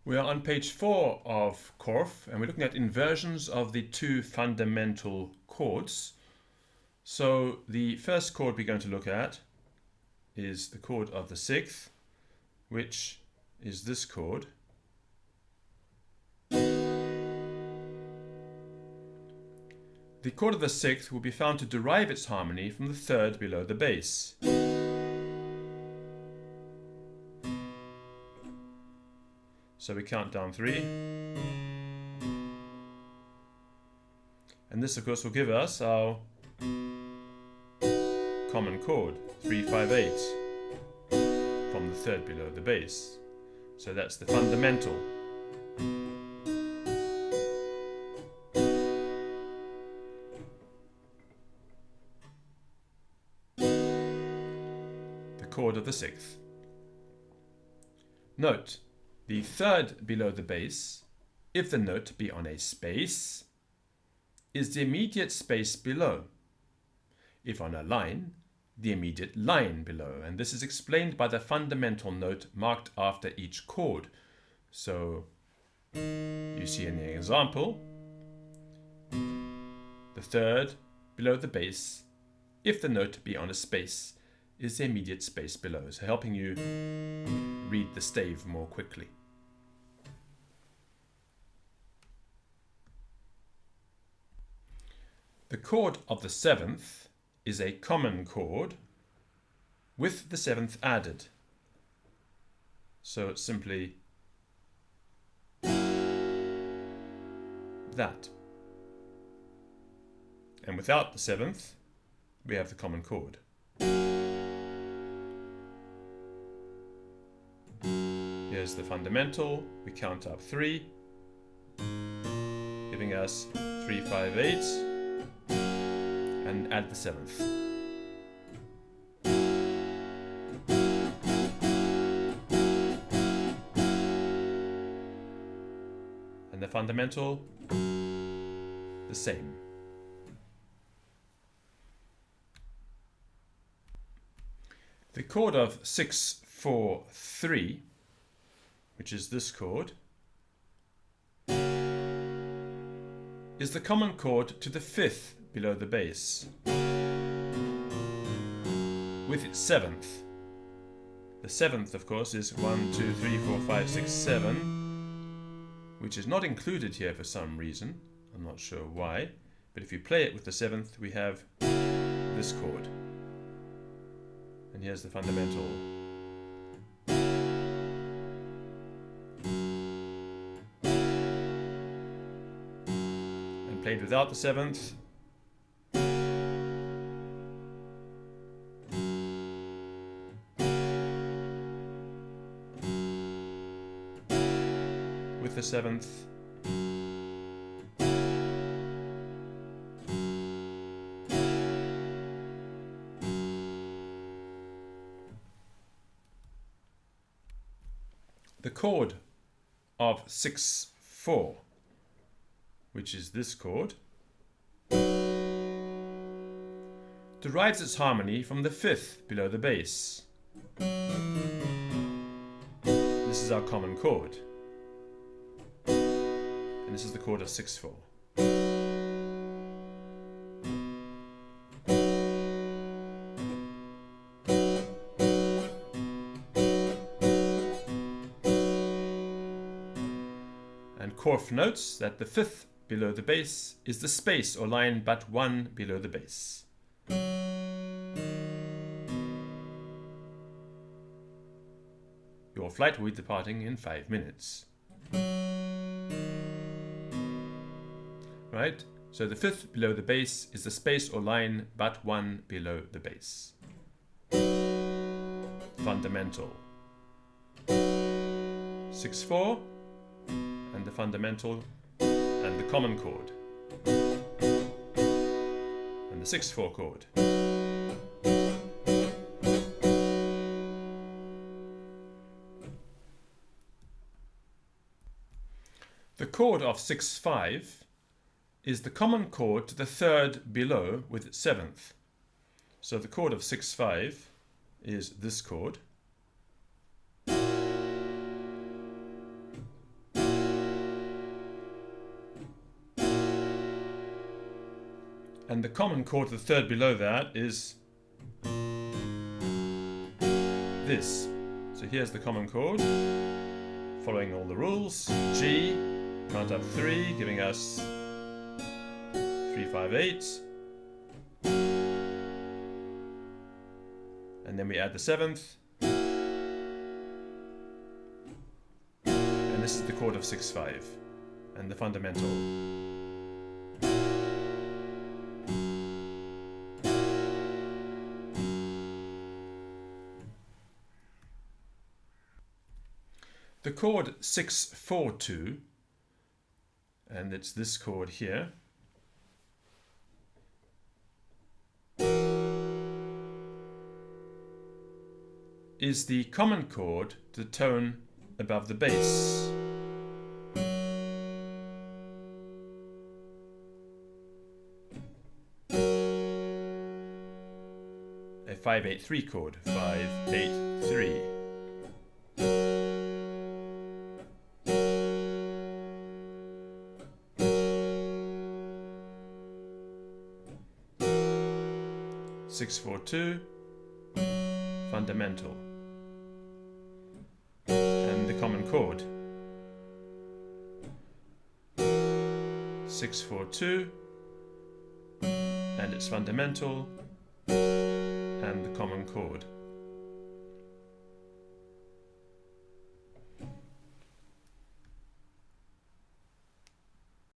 We are on page 4 of Corfe, and we're looking at inversions of the two fundamental chords. So the first chord we're going to look at is the chord of the sixth, which is this chord. The chord of the sixth will be found to derive its harmony from the third below the bass. So we count down 3. And this, of course, will give us our common chord, 3, 5, 8, from the third below the bass. So that's the fundamental. The chord of the sixth. Note, the third below the bass, if the note be on a space, is the immediate space below. If on a line, the immediate line below. And this is explained by the fundamental note marked after each chord. So you see in the example, the third below the bass, if the note be on a space, is the immediate space below. So helping you read the stave more quickly. The chord of the seventh is a common chord with the seventh added. So it's simply that. And without the seventh, we have the common chord. Here's the fundamental. We count up 3, giving us 3, 5, 8. And add the seventh. And the fundamental, the same. The chord of 6, 4, 3, which is this chord, is the common chord to the fifth below the bass, with its seventh. The seventh, of course, is 1, 2, 3, 4, 5, 6, 7, which is not included here for some reason. I'm not sure why, but if you play it with the seventh, we have this chord. And here's the fundamental. And played without the seventh, with the seventh, the chord of 6, 4, which is this chord, derives its harmony from the fifth below the bass. This is our common chord. And this is the chord of 6, 4. And Corfe notes that the fifth below the bass is the space or line but one below the bass. Your flight will be departing in 5 minutes. Right? So the fifth below the bass is the space or line but one below the bass. Fundamental. 6, 4, and the fundamental and the common chord. And the 6, 4 chord. The chord of 6, 5 is the common chord to the third below with its seventh. So the chord of 6, 5 is this chord. And the common chord, the third below that, is this. So here's the common chord, following all the rules. G, count up 3, giving us 3, 5, 8. And then we add the 7th. And this is the chord of 6, 5. And the fundamental. The chord 6, 4, 2, and it's this chord here, is the common chord, the tone above the bass. A 5-8-3 chord, 5-8-3. Six, 4, 2, fundamental, and the common chord. 6, 4, 2, and its fundamental, and the common chord.